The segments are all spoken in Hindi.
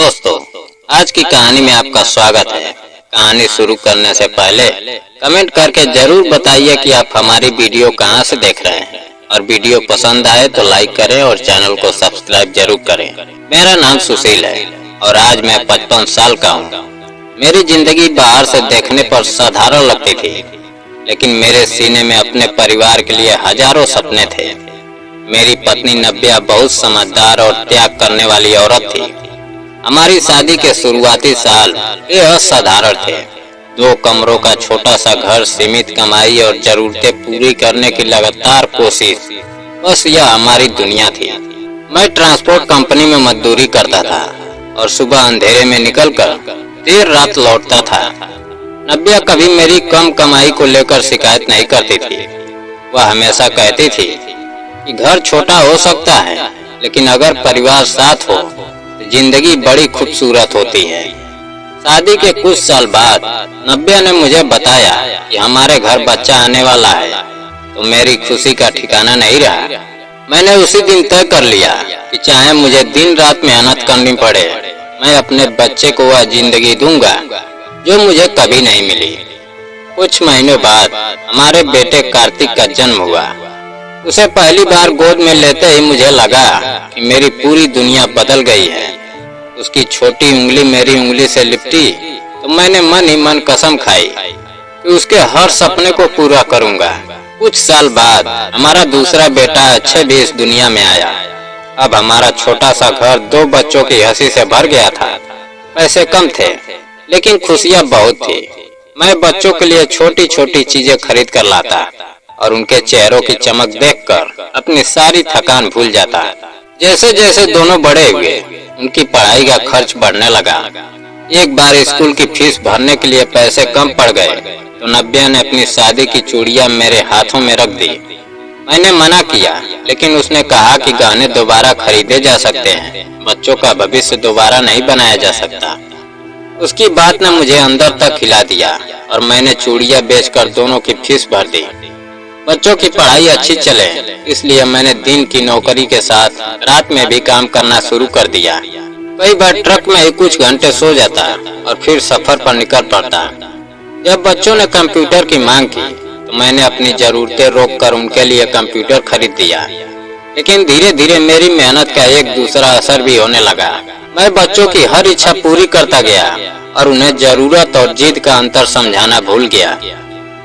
दोस्तों, आज की कहानी में आपका स्वागत है। कहानी शुरू करने से पहले कमेंट करके जरूर बताइए कि आप हमारी वीडियो कहां से देख रहे हैं और वीडियो पसंद आए तो लाइक करें और चैनल को सब्सक्राइब जरूर करें। मेरा नाम सुशील है और आज मैं 55 साल का हूँ। मेरी जिंदगी बाहर से देखने पर साधारण लगती थी, लेकिन मेरे सीने में अपने परिवार के लिए हजारों सपने थे। मेरी पत्नी नब्या बहुत समझदार और त्याग करने वाली औरत थी। हमारी शादी के शुरुआती साल बेहद साधारण थे। 2 कमरों का छोटा सा घर, सीमित कमाई और जरूरतें पूरी करने की लगातार कोशिश, बस यह हमारी दुनिया थी। मैं ट्रांसपोर्ट कंपनी में मजदूरी करता था और सुबह अंधेरे में निकलकर देर रात लौटता था। नब्या कभी मेरी कम कमाई को लेकर शिकायत नहीं करती थी। वह हमेशा कहती थी कि घर छोटा हो सकता है, लेकिन अगर परिवार साथ हो तो जिंदगी बड़ी खूबसूरत होती है। शादी के कुछ साल बाद नब्या ने मुझे बताया कि हमारे घर बच्चा आने वाला है, तो मेरी खुशी का ठिकाना नहीं रहा। मैंने उसी दिन तय कर लिया कि चाहे मुझे दिन रात मेहनत करनी पड़े, मैं अपने बच्चे को वह जिंदगी दूंगा जो मुझे कभी नहीं मिली। कुछ महीनों बाद हमारे बेटे कार्तिक का जन्म हुआ। उसे पहली बार गोद में लेते ही मुझे लगा कि मेरी पूरी दुनिया बदल गई है। उसकी छोटी उंगली मेरी उंगली से लिपटी तो मैंने मन ही मन कसम खाई कि उसके हर सपने को पूरा करूंगा। कुछ साल बाद हमारा दूसरा बेटा अच्छे भी इस दुनिया में आया। अब हमारा छोटा सा घर 2 बच्चों की हंसी से भर गया था। पैसे कम थे, लेकिन खुशियां बहुत थी। मैं बच्चों के लिए छोटी छोटी चीजें खरीद कर लाता और उनके चेहरों की चमक देखकर अपनी सारी थकान भूल जाता। जैसे जैसे दोनों बड़े हुए, उनकी पढ़ाई का खर्च बढ़ने लगा। एक बार स्कूल की फीस भरने के लिए पैसे कम पड़ गए तो नब्या ने अपनी शादी की चूड़ियां मेरे हाथों में रख दी। मैंने मना किया, लेकिन उसने कहा कि गहने दोबारा खरीदे जा सकते हैं, बच्चों का भविष्य दोबारा नहीं बनाया जा सकता। उसकी बात ने मुझे अंदर तक हिला दिया और मैंने चूड़ियां बेचकर दोनों की फीस भर दी। बच्चों की पढ़ाई अच्छी चले, इसलिए मैंने दिन की नौकरी के साथ रात में भी काम करना शुरू कर दिया। कई बार ट्रक में ही कुछ घंटे सो जाता और फिर सफर पर निकल पड़ता। जब बच्चों ने कंप्यूटर की मांग की तो मैंने अपनी जरूरतें रोककर उनके लिए कंप्यूटर खरीद दिया। लेकिन धीरे धीरे मेरी मेहनत का एक दूसरा असर भी होने लगा। मैं बच्चों की हर इच्छा पूरी करता गया और उन्हें जरूरत और जिद का अंतर समझाना भूल गया।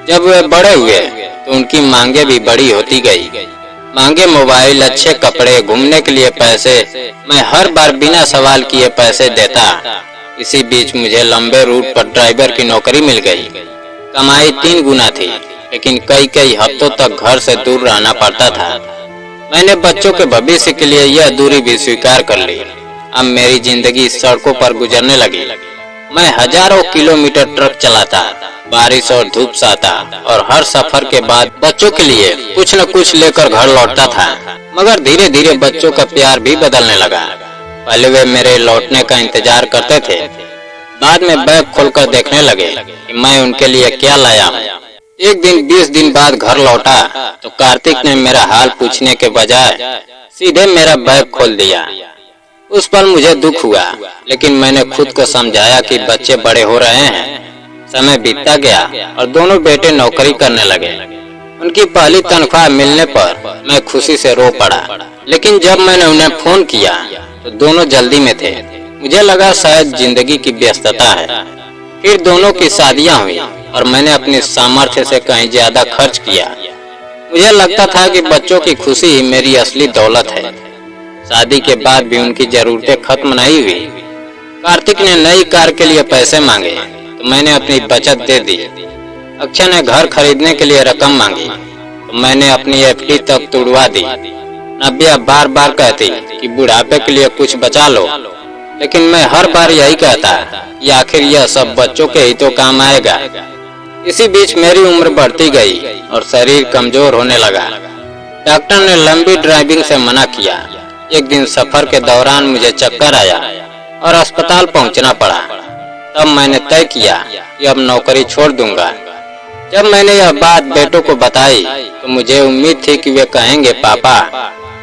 जब वे बड़े हुए तो उनकी मांगे भी बड़ी होती गई। मांगे मोबाइल, अच्छे कपड़े, घूमने के लिए पैसे। मैं हर बार बिना सवाल किए पैसे देता। इसी बीच मुझे लंबे रूट पर ड्राइवर की नौकरी मिल गई। कमाई 3 गुना थी, लेकिन कई हफ्तों तक घर से दूर रहना पड़ता था। मैंने बच्चों के भविष्य के लिए यह दूरी भी स्वीकार कर ली। अब मेरी जिंदगी सड़कों पर गुजरने लगी। मैं हजारों किलोमीटर ट्रक चलाता, बारिश और धूप सहता और हर सफर के बाद बच्चों के लिए कुछ न कुछ लेकर घर लौटता था। मगर धीरे धीरे बच्चों का प्यार भी बदलने लगा। पहले वे मेरे लौटने का इंतजार करते थे, बाद में बैग खोलकर देखने लगे कि मैं उनके लिए क्या लाया हूँ। एक दिन 20 दिन बाद घर लौटा तो कार्तिक ने मेरा हाल पूछने के बजाय सीधे मेरा बैग खोल दिया। उस पर मुझे दुख हुआ, लेकिन मैंने खुद को समझाया कि बच्चे बड़े हो रहे हैं। समय बीतता गया और दोनों बेटे नौकरी करने लगे। उनकी पहली तनख्वाह मिलने पर मैं खुशी से रो पड़ा, लेकिन जब मैंने उन्हें फोन किया तो दोनों जल्दी में थे। मुझे लगा शायद जिंदगी की व्यस्तता है। फिर दोनों की शादियां हुई और मैंने अपनी सामर्थ्य से कहीं ज्यादा खर्च किया। मुझे लगता था कि बच्चों की खुशी ही मेरी असली दौलत है। शादी के बाद भी उनकी जरूरतें खत्म नहीं हुई। कार्तिक ने नई कार के लिए पैसे मांगे तो मैंने अपनी बचत दे दी। अक्षय ने घर खरीदने के लिए रकम मांगी तो मैंने अपनी एफडी तक तुड़वा दी। नब्या बार बार कहती कि बुढ़ापे के लिए कुछ बचा लो, लेकिन मैं हर बार यही कहता कि आखिर यह सब बच्चों के ही तो काम आएगा। इसी बीच मेरी उम्र बढ़ती गई और शरीर कमजोर होने लगा। डॉक्टर ने लंबी ड्राइविंग से मना किया। एक दिन सफर के दौरान मुझे चक्कर आया और अस्पताल पहुंचना पड़ा। तब मैंने तय किया कि अब नौकरी छोड़ दूंगा। जब मैंने यह बात बेटों को बताई तो मुझे उम्मीद थी कि वे कहेंगे, पापा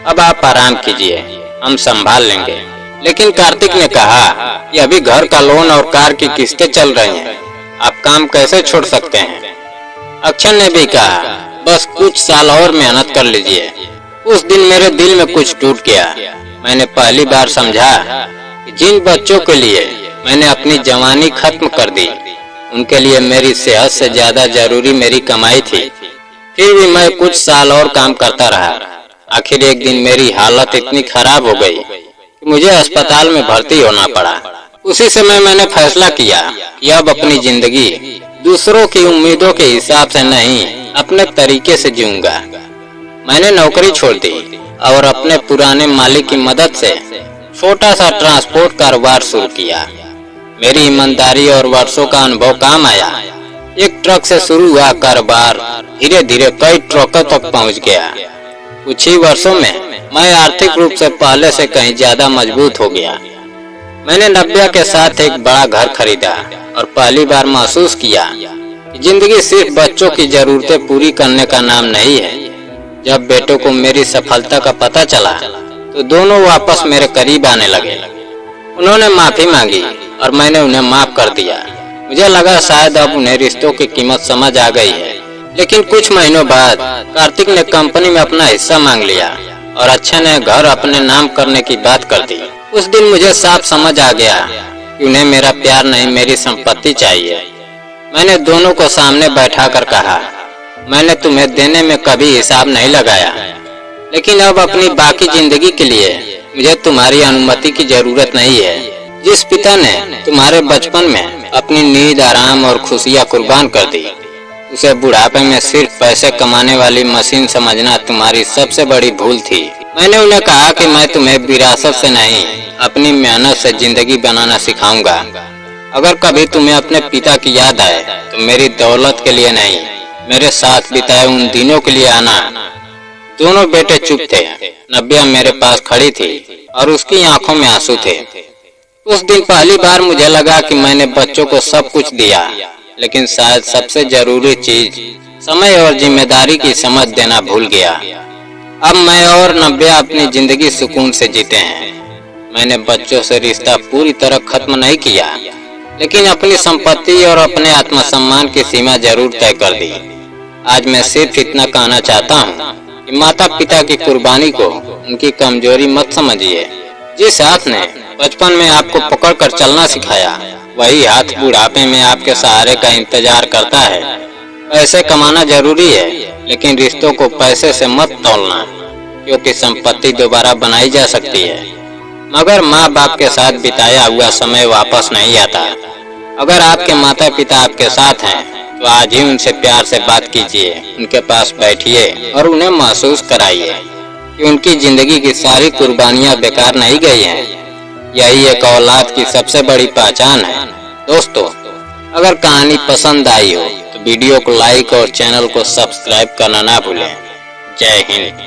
अब आप आराम कीजिए, हम संभाल लेंगे। लेकिन कार्तिक ने कहा कि अभी घर का लोन और कार की किस्तें चल रही हैं, आप काम कैसे छोड़ सकते हैं। अक्षय ने भी कहा बस कुछ साल और मेहनत कर लीजिए। उस दिन मेरे दिल में कुछ टूट गया। मैंने पहली बार समझा कि जिन बच्चों के लिए मैंने अपनी जवानी खत्म कर दी, उनके लिए मेरी सेहत से ज्यादा जरूरी मेरी कमाई थी। फिर भी मैं कुछ साल और काम करता रहा। आखिर एक दिन मेरी हालत इतनी खराब हो गई कि मुझे अस्पताल में भर्ती होना पड़ा। उसी समय मैंने फैसला किया कि अब अपनी जिंदगी दूसरों की उम्मीदों के हिसाब से नहीं, अपने तरीके से जीऊंगा। मैंने नौकरी छोड़ दी और अपने पुराने मालिक की मदद से छोटा सा ट्रांसपोर्ट कारोबार शुरू किया। मेरी ईमानदारी और वर्षों का अनुभव काम आया। एक ट्रक से शुरू हुआ कारोबार धीरे धीरे कई ट्रकों तक पहुंच गया। कुछ ही वर्षों में मैं आर्थिक रूप से पहले से कहीं ज्यादा मजबूत हो गया। मैंने नव्या के साथ एक बड़ा घर खरीदा और पहली बार महसूस किया कि जिंदगी सिर्फ बच्चों की जरूरतें पूरी करने का नाम नहीं है। जब बेटों को मेरी सफलता का पता चला तो दोनों वापस मेरे करीब आने लगे। उन्होंने माफी मांगी और मैंने उन्हें माफ कर दिया। मुझे लगा शायद अब उन्हें रिश्तों की कीमत समझ आ गई है। लेकिन कुछ महीनों बाद कार्तिक ने कंपनी में अपना हिस्सा मांग लिया और अक्षय ने घर अपने नाम करने की बात कर दी। उस दिन मुझे साफ समझ आ गया कि उन्हें मेरा प्यार नहीं, मेरी संपत्ति चाहिए। मैंने दोनों को सामने बैठाकर कहा, मैंने तुम्हें देने में कभी हिसाब नहीं लगाया, लेकिन अब अपनी बाकी जिंदगी के लिए मुझे तुम्हारी अनुमति की जरूरत नहीं है। जिस पिता ने तुम्हारे बचपन में अपनी नींद, आराम और खुशियाँ कुर्बान कर दी, उसे बुढ़ापे में सिर्फ पैसे कमाने वाली मशीन समझना तुम्हारी सबसे बड़ी भूल थी। मैंने उन्हें कहा कि मैं तुम्हें विरासत से नहीं, अपनी मेहनत से जिंदगी बनाना सिखाऊंगा। अगर कभी तुम्हें अपने पिता की याद आए तो मेरी दौलत के लिए नहीं, मेरे साथ बिताए उन दिनों के लिए आना। दोनों बेटे चुप थे। नव्या मेरे पास खड़ी थी और उसकी आंखों में आंसू थे। उस दिन पहली बार मुझे लगा कि मैंने बच्चों को सब कुछ दिया, लेकिन शायद सबसे जरूरी चीज समय और जिम्मेदारी की समझ देना भूल गया। अब मैं और नव्या अपनी जिंदगी सुकून से जीते हैं। मैंने बच्चों से रिश्ता पूरी तरह खत्म नहीं किया, लेकिन अपनी संपत्ति और अपने आत्मसम्मान की सीमा जरूर तय कर दी। आज मैं सिर्फ इतना कहना चाहता हूँ कि माता पिता की कुर्बानी को उनकी कमजोरी मत समझिए। जिस हाथ ने बचपन में आपको पकड़कर चलना सिखाया, वही हाथ बुढ़ापे में आपके सहारे का इंतजार करता है। पैसे कमाना जरूरी है, लेकिन रिश्तों को पैसे से मत तौलना, क्योंकि संपत्ति दोबारा बनाई जा सकती है, मगर माँ बाप के साथ बिताया हुआ समय वापस नहीं आता। अगर आपके माता पिता आपके साथ हैं तो आज ही उनसे प्यार से बात कीजिए, उनके पास बैठिए और उन्हें महसूस कराइए कि उनकी जिंदगी की सारी कुर्बानियां बेकार नहीं गई हैं। यही एक औलाद की सबसे बड़ी पहचान है। दोस्तों, अगर कहानी पसंद आई हो तो वीडियो को लाइक और चैनल को सब्सक्राइब करना ना भूलें। जय हिंद।